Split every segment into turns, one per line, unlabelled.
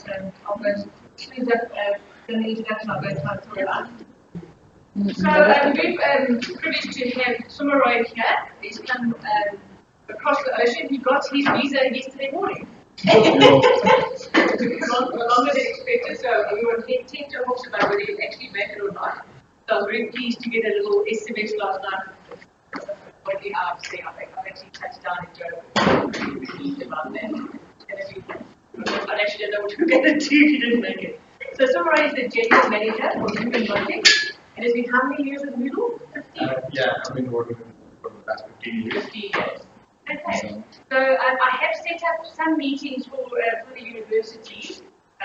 but I'll go as soon as I've done the introduction, I'll go and try and sort it out. So we're privileged to have Somaroy here. He's come across the ocean. He got his visa yesterday morning. Longer than expected, so we were 10 to hopes about whether he'd actually make it or not. So I was very pleased to get a little SMS last night. What the hours say, I've actually touched down in Joburg. Really pleased about that. I actually don't know what we're going to do if you didn't make it. So Somaroy is the general manager for Moodle Project. And it's been how many years with Moodle? 15?
Yeah, I've been working for the past 15 years.
15 years. Okay. So I have set up some meetings for the university.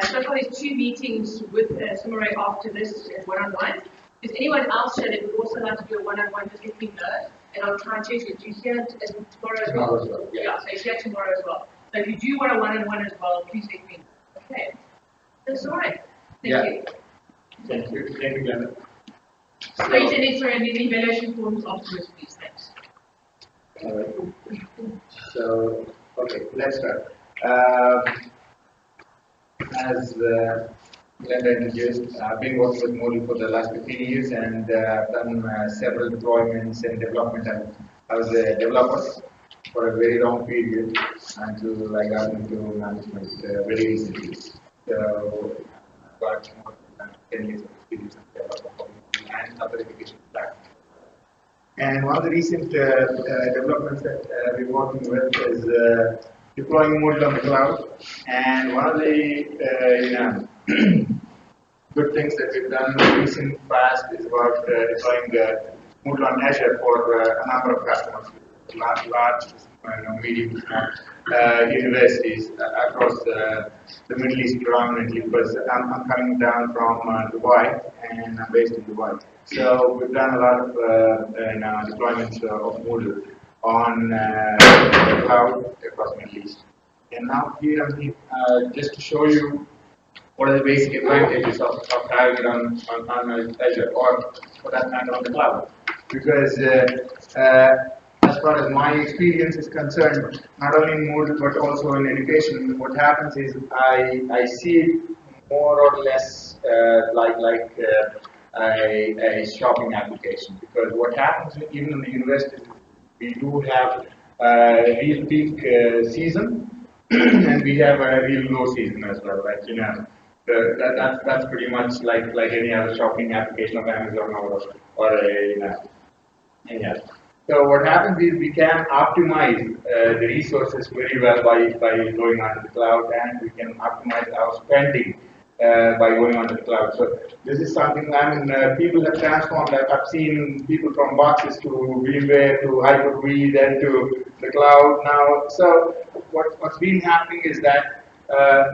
So far there's 2 meetings with Somaroy after this one-on-one. If anyone else that would also like to do a one-on-one, just let me know. And I'll try and change it. Do you hear tomorrow as well? Yeah, so it's here tomorrow as well. So if you do want a one-on-one as well, please let me know. Okay. That's all right. Thank you.
Thank you. Thank you, Glenn.
Wait and it's for any evaluation forms afterwards, please. Thanks.
Alright. So, okay, let's start. As Glenda introduced, I've been working with Moodle for the last 15 years and I've done several deployments and development. I was a developer for a very long period until I got into management very recently. So, I've got more than 10 years of experience as a developer and other education platforms. And one of the recent developments that we're working with is deploying Moodle on the cloud. And one of the good things that we've done in the recent past is about deploying Moodle on Azure for a number of customers, large, medium, universities across the Middle East predominantly, because I'm coming down from Dubai and I'm based in Dubai. So we've done a lot of deployments of Moodle on the cloud across the Middle East. And now here I'm here just to show you what are the basic advantages of having it on Azure, or for that matter on the cloud. Because as far as my experience is concerned, not only in Moodle but also in education, what happens is I see it more or less like a shopping application. Because what happens even in the universities, we do have a real peak season and we have a real low season as well, right? That's pretty much like any other shopping application of Amazon or yeah. So what happens is we can optimize the resources very well by going onto the cloud, and we can optimize our spending by going onto the cloud. So this is something, people have transformed. I've seen people from boxes to VMware to Hyper-V, then to the cloud now. So what's been happening is that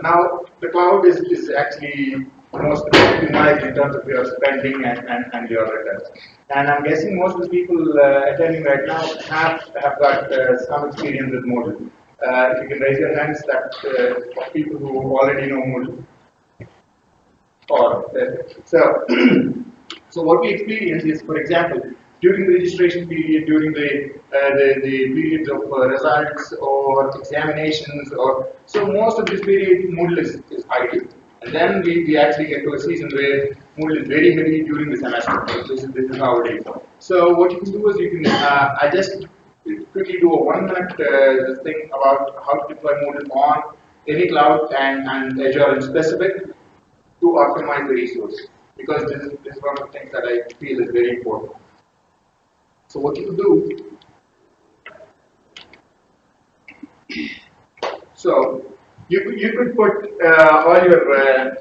now the cloud is actually most optimized in terms of your spending and your returns. And I'm guessing most of the people attending right now have got some experience with Moodle. If you can raise your hands, that people who already know Moodle. So what we experience is, for example, during the registration period, during the periods of results or examinations, so most of this period Moodle is idle. And then we actually get to a season where Moodle is very heavy during the semester. This is how it is. So what you can do is you can, I just quickly do a 1-minute thing about how to deploy Moodle on any cloud and Azure in specific to optimize the resource. Because this is one of the things that I feel is very important. So what you can do, so you could put all your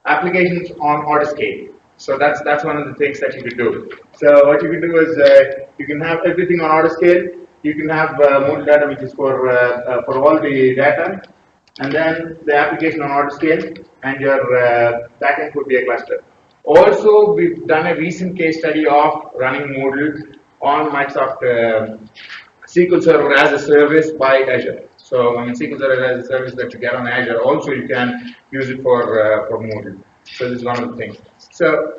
applications on autoscale. So that's one of the things that you could do. So what you can do is you can have everything on autoscale. You can have Moodle data, which is for all the data, and then the application on autoscale, and your backend could be a cluster. Also, we've done a recent case study of running Moodle on Microsoft SQL Server as a service by Azure. So, SQL Server as a service that you get on Azure, also you can use it for Moodle. So, this is one of the things. So,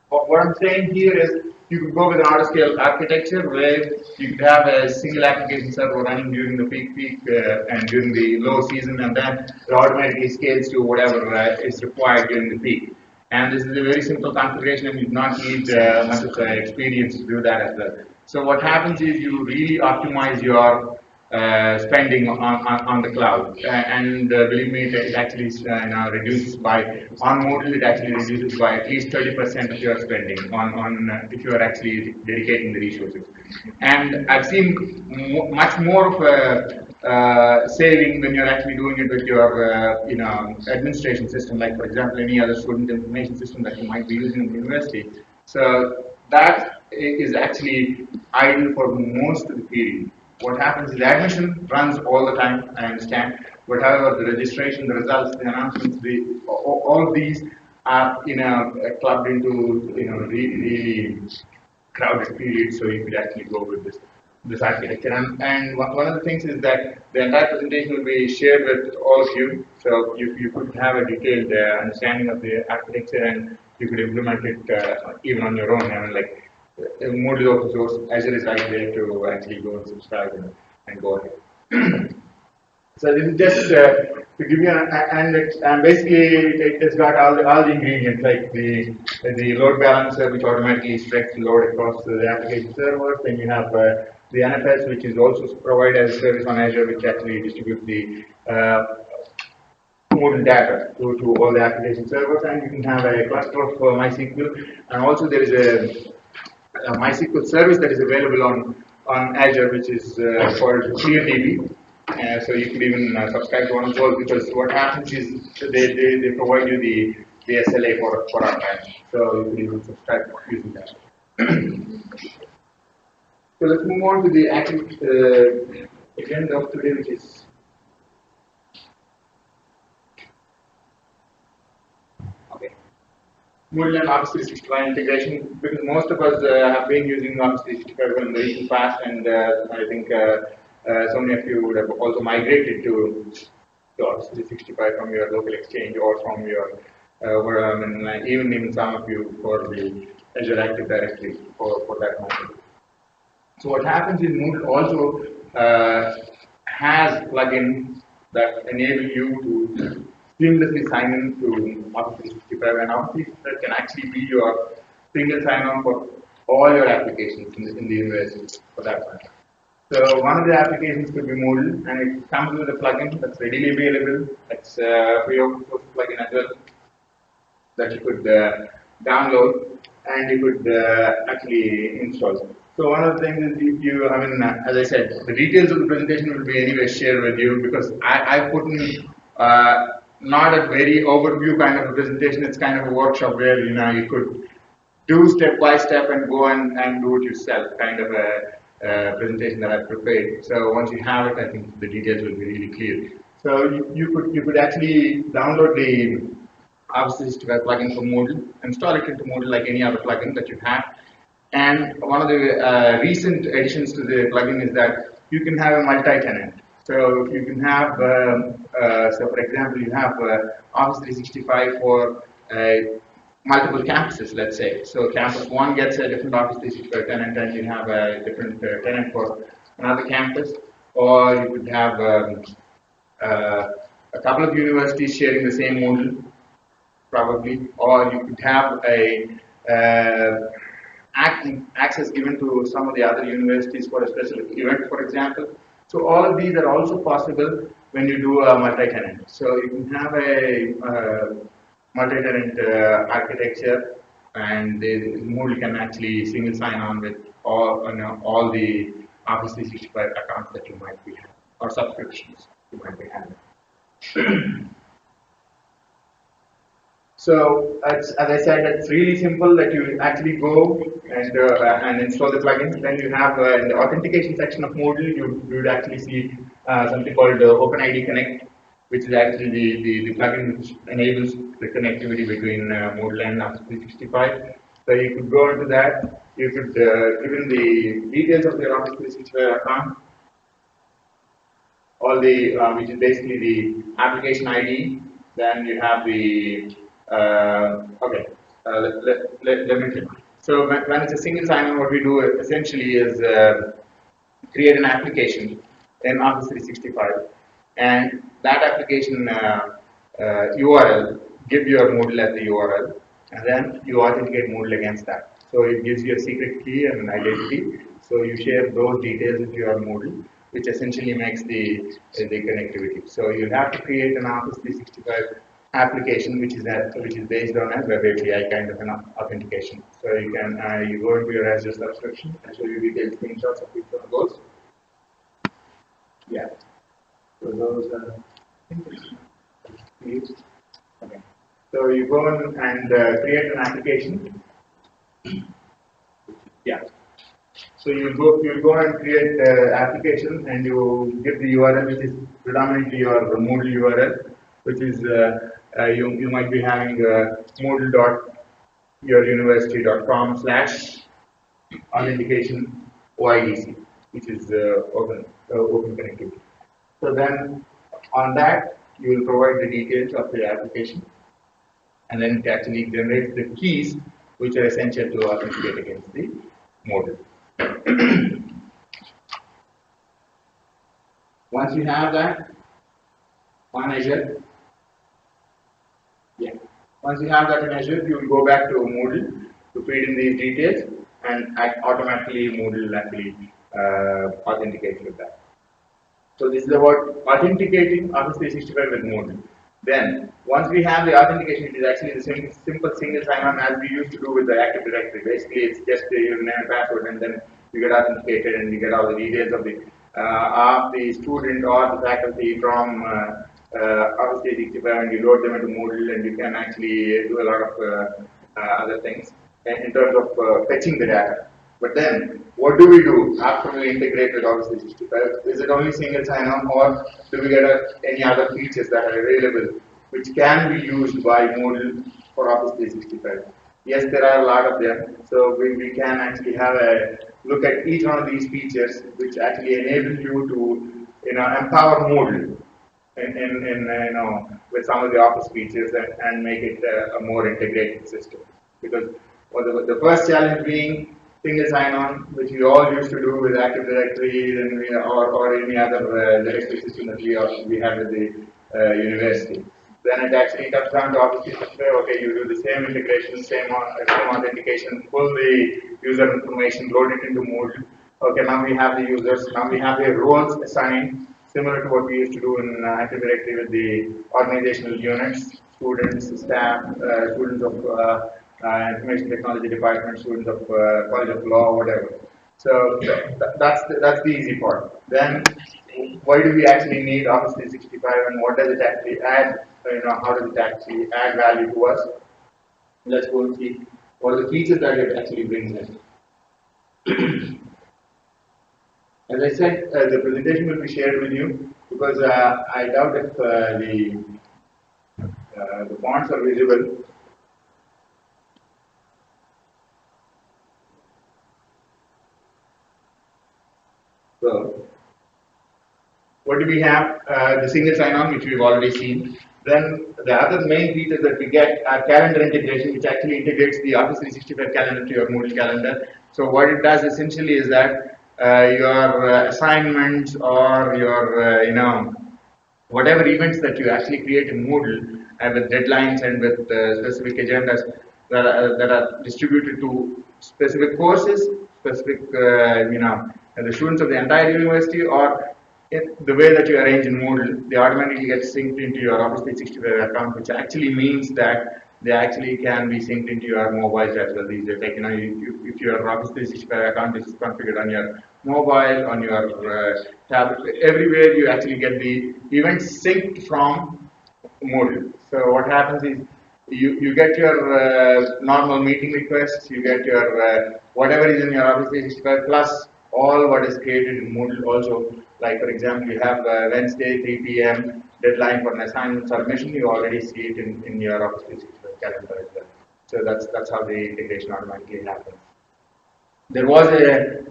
what I'm saying here is you could go with an auto-scale architecture where you could have a single application server running during the peak and during the low season, and then it automatically scales to whatever is required during the peak. And this is a very simple configuration, and you do not need much of experience to do that as well. So what happens is you really optimize your spending on the cloud, and believe me, it actually reduces by on Moodle. It actually reduces by at least 30% of your spending on if you are actually dedicating the resources. And I've seen much more of a saving when you're actually doing it with your administration system, like for example any other student information system that you might be using in the university. So that is actually idle for most of the period. What happens is admission runs all the time, I understand, but however the registration, the results, the announcements, all of these are clubbed into really crowded period, so you could actually go with this architecture. And one of the things is that the entire presentation will be shared with all of you, so you could have a detailed understanding of the architecture, and you could implement it even on your own. I mean, like Moodle open source, Azure is right there to actually go and subscribe and go ahead. So this is just to give you and basically it's got all the ingredients like the load balancer which automatically stretches the load across the application servers. Then you have the NFS which is also provided as a service on Azure, which actually distributes the Moodle data to all the application servers, and you can have a cluster of MySQL, and also there is a MySQL service that is available on Azure, which is called ClearDB. So you could even subscribe to one of those, because what happens is they provide you the SLA for our time. So you could even subscribe using that. So let's move on to the actual agenda of today, which is Moodle and Office 365 integration, because most of us have been using Office 365 in the recent past, and I think so many of you would have also migrated to Office 365 from your local exchange or from your, even some of you for the Azure Active Directory for that matter. So what happens is Moodle also has plugins that enable you to seamlessly sign in to Office 365, and Office 365 can actually be your single sign-on for all your applications in the university for that matter. So one of the applications could be Moodle, and it comes with a plugin that's readily available. It's a free open source plugin as well that you could download and you could actually install. So one of the things is as I said, the details of the presentation will be anyway shared with you, because I put in not a very overview kind of a presentation. It's kind of a workshop where you could do step by step and go and do it yourself, kind of a presentation that I've prepared. So once you have it, I think the details will be really clear. So you could actually download the Office 365 plugin for Moodle, install it into Moodle like any other plugin that you have. And one of the recent additions to the plugin is that you can have a multi-tenant. So you can have, so for example, you have Office 365 for multiple campuses, let's say. So campus 1 gets a different Office 365 tenant, and you have a different tenant for another campus. Or you could have a couple of universities sharing the same Moodle, probably. Or you could have a access given to some of the other universities for a specific event, for example. So all of these are also possible when you do a multi-tenant. So you can have a multi-tenant architecture, and the Moodle can actually single sign-on with all the Office 365 accounts that you might be having, or subscriptions you might be having. So as I said, it's really simple that you actually go and install the plugin. Then you have in the authentication section of Moodle, you would actually see something called OpenID Connect, which is actually the plugin which enables the connectivity between Moodle and Office 365. So you could go into that. You could given the details of your Office 365 account, all the which is basically the application ID. Then you have the let me So when it's a single sign-on, what we do essentially is create an application in Office 365, and that application URL, give your Moodle as the URL, and then you authenticate Moodle against that. So it gives you a secret key and an identity. So you share those details with your Moodle, which essentially makes the connectivity. So you have to create an Office 365 application which is based on a web API kind of an authentication. So you can you go into your Azure subscription and show you detailed screenshots of each one of those. Yeah. So those are okay. So you go in and create an application. Yeah. So you'll go and create application, and you give the URL which is predominantly your Moodle URL, which is you might be having moodle.youruniversity.com/authentication OIDC, which is open connectivity. So then on that you will provide the details of the application, and then it actually generates the keys which are essential to authenticate against the Moodle. Once you have that on Azure, yeah. Once you have that in Azure, you will go back to Moodle to feed in these details, and automatically Moodle will actually authenticate with that. So this is about authenticating Office 365 with Moodle. Then, once we have the authentication, it is actually the same simple single sign-on as we used to do with the Active Directory. Basically, it's just your name and password, and then you get authenticated, and you get all the details of the student or the faculty from Office 365, and you load them into Moodle, and you can actually do a lot of other things in terms of fetching the data. But then, what do we do after we integrate with Office 365? Is it only single sign-on, or do we get any other features that are available which can be used by Moodle for Office 365? Yes, there are a lot of them. So we can actually have a look at each one of these features, which actually enable you to empower Moodle with some of the Office features and make it a more integrated system. Because the first challenge being single sign-on, which we all used to do with Active Directory or any other directory system that we had with the university. Then it actually comes down to Office 365. Okay, you do the same integration, same authentication, pull the user information, load it into Moodle. Okay, now we have the users, now we have the roles assigned, similar to what we used to do in Active Directory with the organizational units, students, staff, students of information technology department, students of college of law, whatever. So that's the easy part. Then why do we actually need Office 365, and what does it actually add? How does it actually add value to us? Let's go and see what are the features that it actually brings in. As I said, the presentation will be shared with you because I doubt if the fonts are visible. So, what do we have? The single sign-on, which we've already seen. Then the other main features that we get are calendar integration, which actually integrates the Office 365 calendar to your Moodle calendar. So what it does essentially is that your assignments or your whatever events that you actually create in Moodle with deadlines and with specific agendas that are distributed to specific courses, specific the students of the entire university, or the way that you arrange in Moodle, they automatically get synced into your Office 365 account, which actually means that they actually can be synced into your mobiles as well these days. Like, if your Office 365 account is configured on your mobile, on your tablet, everywhere you actually get the events synced from Moodle. So what happens is you get your normal meeting requests, you get your whatever is in your Office 365 plus all what is created in Moodle also. Like for example, you have Wednesday 3 p.m. deadline for an assignment submission. You already see it in your Office 365 calendar as well. So that's how the integration automatically happens. There was a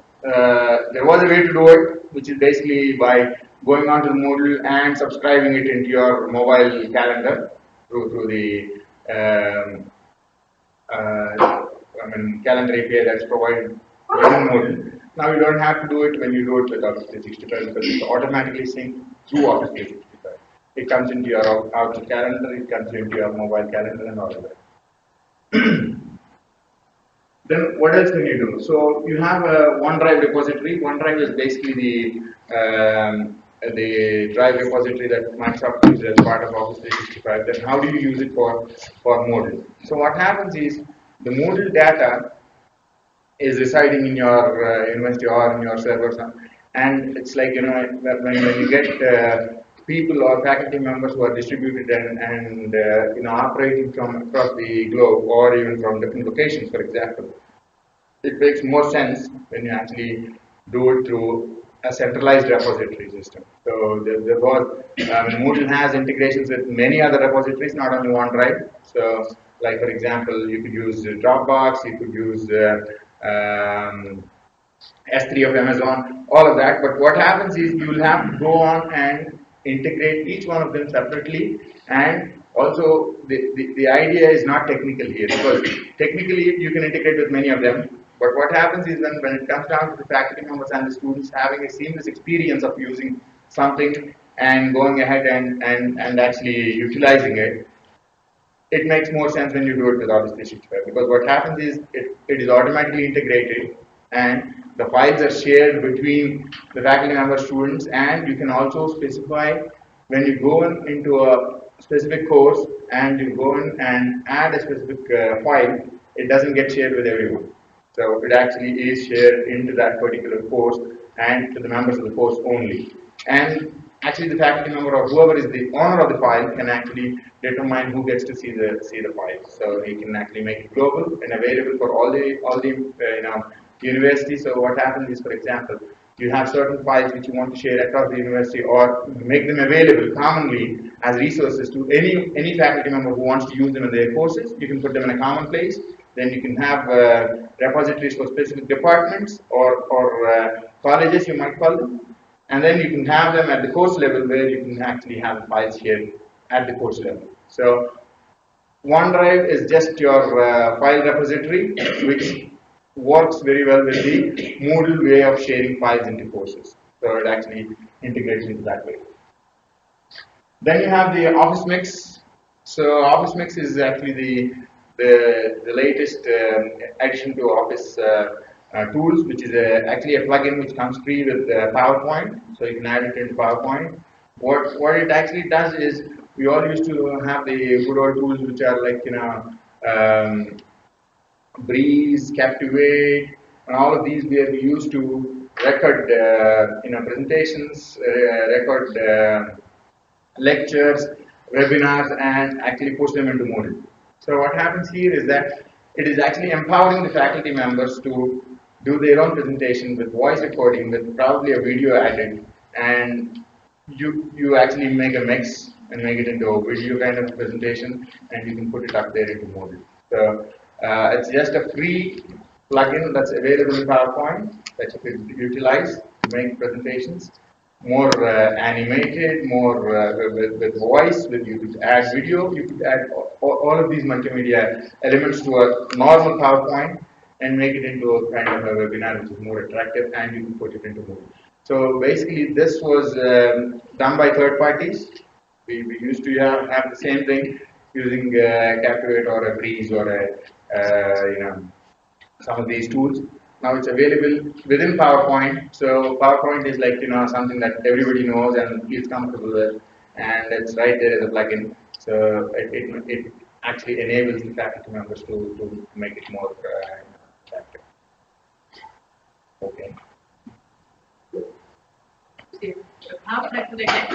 way to do it, which is basically by going onto the Moodle and subscribing it into your mobile calendar through the calendar API that's provided within Moodle. Now you don't have to do it when you do it with Office 365 because it's automatically synced through Office 365. It comes into your Outlook calendar, it comes into your mobile calendar and all of that. Then what else can you do? So you have a OneDrive repository. OneDrive is basically the drive repository that Microsoft uses as part of Office 365. Then how do you use it for Moodle? So what happens is the Moodle data is residing in your university or in your servers, and it's like when you get people or faculty members who are distributed and operating from across the globe or even from different locations, for example, it makes more sense when you actually do it through a centralized repository system. So there was Moodle has integrations with many other repositories, not only OneDrive. So, like for example, you could use Dropbox, you could use S3 of Amazon, all of that. But what happens is you will have to go on and integrate each one of them separately. And also, the idea is not technical here because technically you can integrate with many of them. But what happens is when it comes down to the faculty members and the students having a seamless experience of using something and going ahead and actually utilizing it, it makes more sense when you do it with Office 365 because what happens is it is automatically integrated and the files are shared between the faculty member students, and you can also specify when you go into a specific course and you go in and add a specific file, it doesn't get shared with everyone. So it actually is shared into that particular course and to the members of the course only. And actually the faculty member or whoever is the owner of the file can actually determine who gets to see the file. So he can actually make it global and available for all the university. So what happens is, for example, you have certain files which you want to share across the university or make them available commonly as resources to any faculty member who wants to use them in their courses. You can put them in a common place. Then you can have repositories for specific departments or colleges, you might call them. And then you can have them at the course level where you can actually have the files here at the course level. So OneDrive is just your file repository, which works very well with the Moodle way of sharing files into courses. So it actually integrates into that way. Then you have the Office Mix. So Office Mix is actually the latest addition to Office tools, which is actually a plugin which comes free with PowerPoint. So you can add it into PowerPoint. What it actually does is we all used to have the good old tools which are like Breeze, Captivate, and all of these where we used to record presentations, record lectures, webinars, and actually push them into Moodle. So what happens here is that it is actually empowering the faculty members to do their own presentation with voice recording with probably a video added, and you actually make a mix and make it into a video kind of presentation, and you can put it up there into Moodle. So it's just a free plugin that's available in PowerPoint that you could utilize to make presentations more animated, more with voice, with you could add video, you could add all of these multimedia elements to a normal PowerPoint and make it into a kind of a webinar which is more attractive, and you can put it into Moodle. So basically this was done by third parties. We used to have the same thing using Captivate or a Breeze or a some of these tools. Now it's available within PowerPoint. So PowerPoint is like something that everybody knows and feels comfortable with, and it's right there as a plugin. So it actually enables the faculty members to make it more attractive. Okay.
How can they get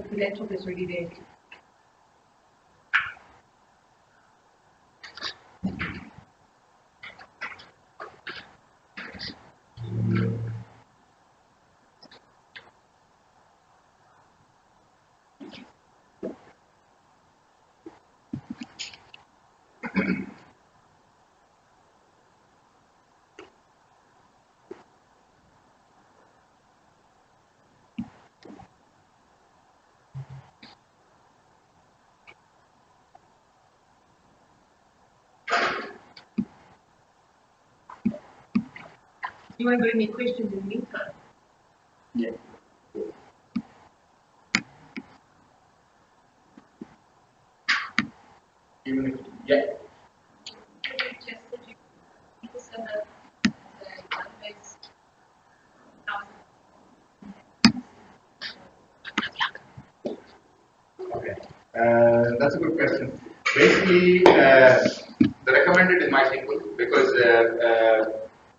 the laptop is really there. Anyone got any questions in the meantime?
Yeah. Even if, yeah. Okay, that's a good question. Basically, the recommended is MySQL because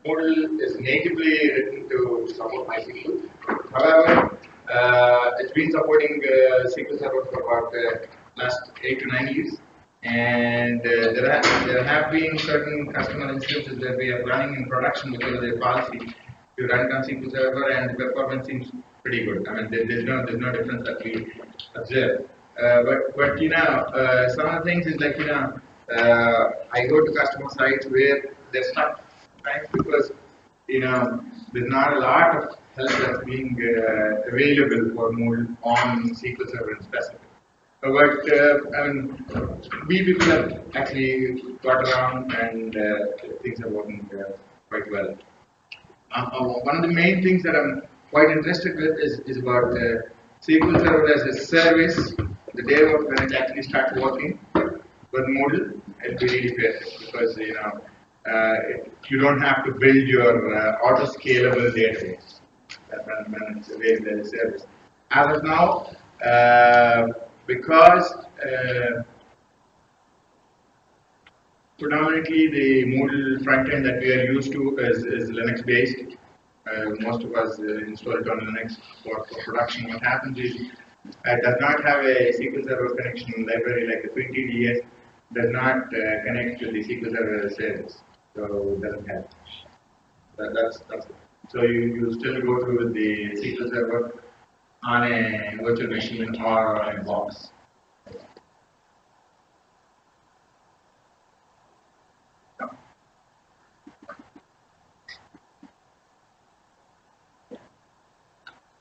Moodle is natively written to support MySQL. However, it's been supporting SQL Server for about last 8 to 9 years, and there have been certain customer instances where we are running in production because of their policy to run on SQL Server, and the performance seems pretty good. I mean, there's no difference that we observe. But some of the things is like I go to customer sites where they're stuck, right? Because there's not a lot of help that's being available for Moodle on SQL Server in specific. But I mean, we people have actually got around and things are working quite well. One of the main things that I'm quite interested with is about SQL Server as a service. The day of when it actually starts working with Moodle, it'll be really fair because you don't have to build your auto scalable database when it's available as a service. As of now, because predominantly the Moodle frontend that we are used to is Linux based. Most of us install it on Linux for production. What happens is it does not have a SQL Server connection library like the TDS does not connect to the SQL Server service, so it doesn't have. That's so you still go through the SQL Server on a virtual machine or on a box.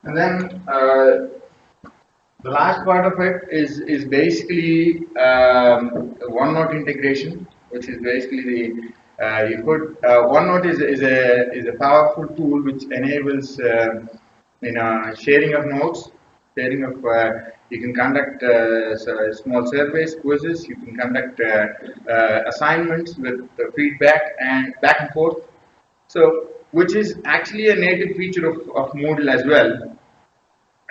And then the last part of it is basically OneNote integration, which is basically the OneNote is a powerful tool which enables sharing of notes, sharing of you can conduct small surveys, quizzes, you can conduct assignments with feedback and back and forth. So, which is actually a native feature of Moodle as well,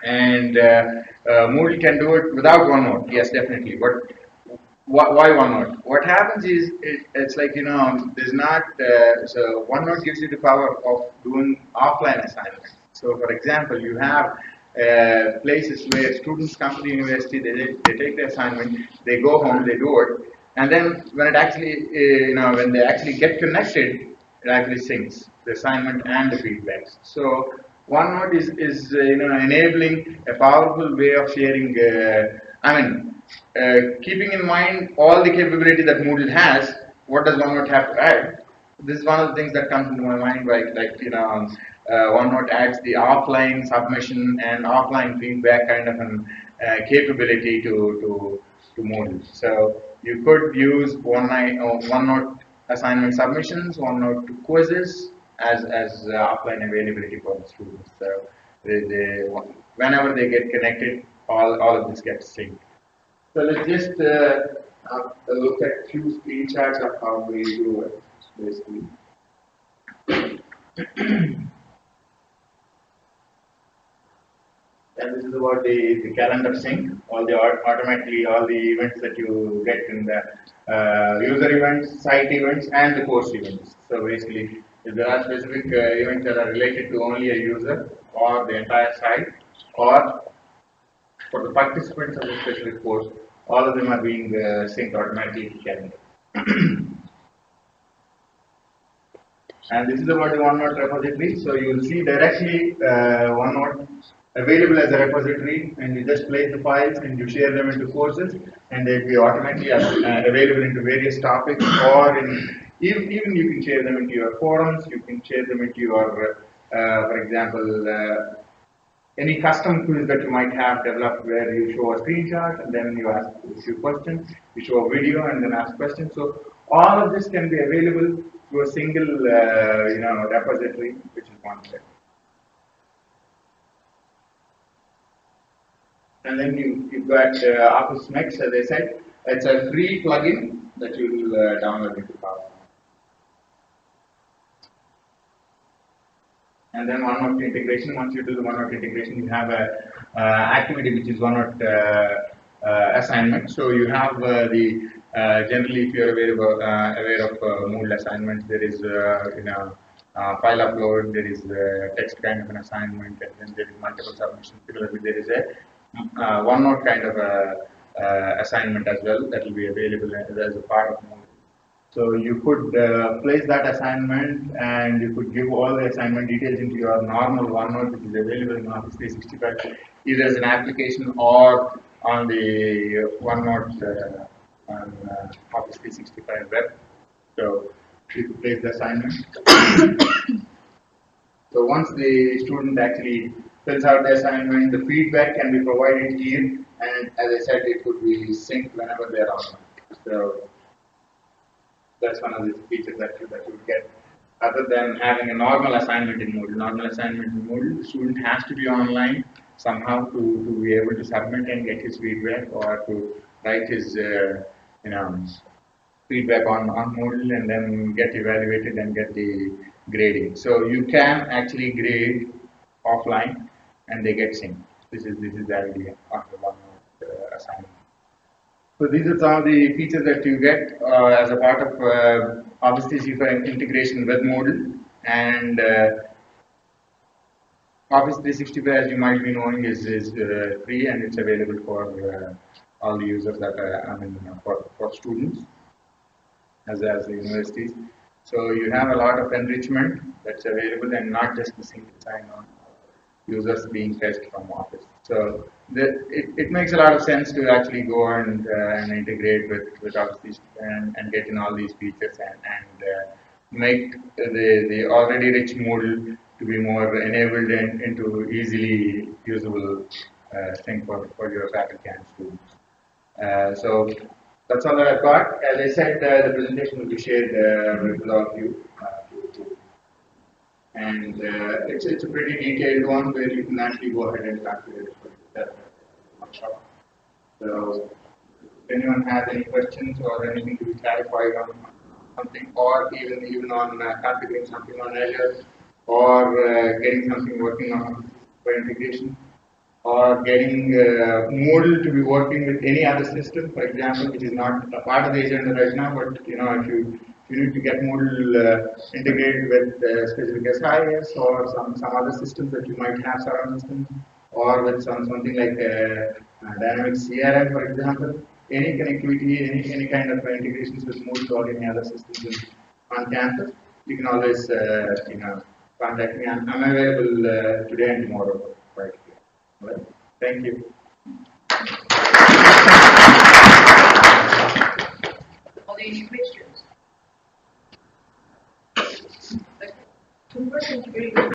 and Moodle can do it without OneNote. Yes, definitely. But why OneNote? What happens is it's like there's not so OneNote gives you the power of doing offline assignments. So, for example, you have places where students come to the university, they take the assignment, they go home, they do it, and then when it actually when they actually get connected, it actually syncs the assignment and the feedbacks. So OneNote is enabling a powerful way of sharing. Keeping in mind all the capability that Moodle has, what does OneNote have to add? This is one of the things that comes into my mind, right? OneNote adds the offline submission and offline feedback kind of an capability to Moodle. So you could use OneNote assignment submissions, OneNote quizzes as offline availability for the students. So whenever they get connected, all of this gets synced. So let's just look at few screenshots of how we do it, basically. And this is about the calendar sync, automatically all the events that you get in the user events, site events, and the course events. So basically, if there are specific events that are related to only a user or the entire site, or for the participants of the specific course, all of them are being synced automatically to calendar. And this is about the OneNote repository. So you will see directly OneNote available as a repository, and you just place the files and you share them into courses, and they'll be automatically available into various topics, or even you can share them into your forums, you can share them into your, for example, any custom quiz that you might have developed where you show a screenshot and then you ask a few questions, you show a video and then ask questions. So all of this can be available to a single repository, which is OneDrive. And then you've got Office Max, as I said, it's a free plugin that you will download into PowerPoint. And then OneNote integration. Once you do the OneNote integration, you have a activity which is OneNote assignment. So you have the generally, if you're aware of Moodle assignments, there is file upload, there is text kind of an assignment, and then there is multiple submissions. Similarly, there is a OneNote kind of assignment as well that will be available as a part of Moodle. So you could place that assignment, and you could give all the assignment details into your normal OneNote, which is available in Office 365, either as an application or on the OneNote on Office 365 web. So you could place the assignment. So once the student actually fills out the assignment, the feedback can be provided here, and as I said, it could be synced whenever they are online. So that's one of the features that you would get. Other than having a normal assignment in Moodle, the student has to be online somehow to be able to submit and get his feedback, or to write his feedback on Moodle and then get evaluated and get the grading. So you can actually grade offline and they get synced. This is the idea of the OneNote assignment. So these are some of the features that you get as a part of Office 365 integration with Moodle. And Office 365, as you might be knowing, is free, and it's available for all the users that for students as the universities. So you have a lot of enrichment that's available, and not just the single sign-on users being fetched from Office. So it makes a lot of sense to actually go and integrate with Office and get in all these features and make the already rich Moodle to be more enabled and into easily usable thing for your faculty and students. So that's all that I've got. As I said, the presentation will be shared with all of you. And it's a pretty detailed one where you can actually go ahead and calculate that workshop. So if anyone has any questions or anything to be clarified on something, or even on configuring something on Azure, or getting something working on for integration, or getting Moodle to be working with any other system, for example, which is not a part of the agenda right now, but if you need to get Moodle integrated with specific SIS or some other systems that you might have, surround systems, or with something like Dynamics CRM, for example, any connectivity, any kind of integrations with Moodle or any other systems on campus, you can always contact me. I'm available today and tomorrow, right here. All right. Thank you.
Are there any questions? Two questions, very good.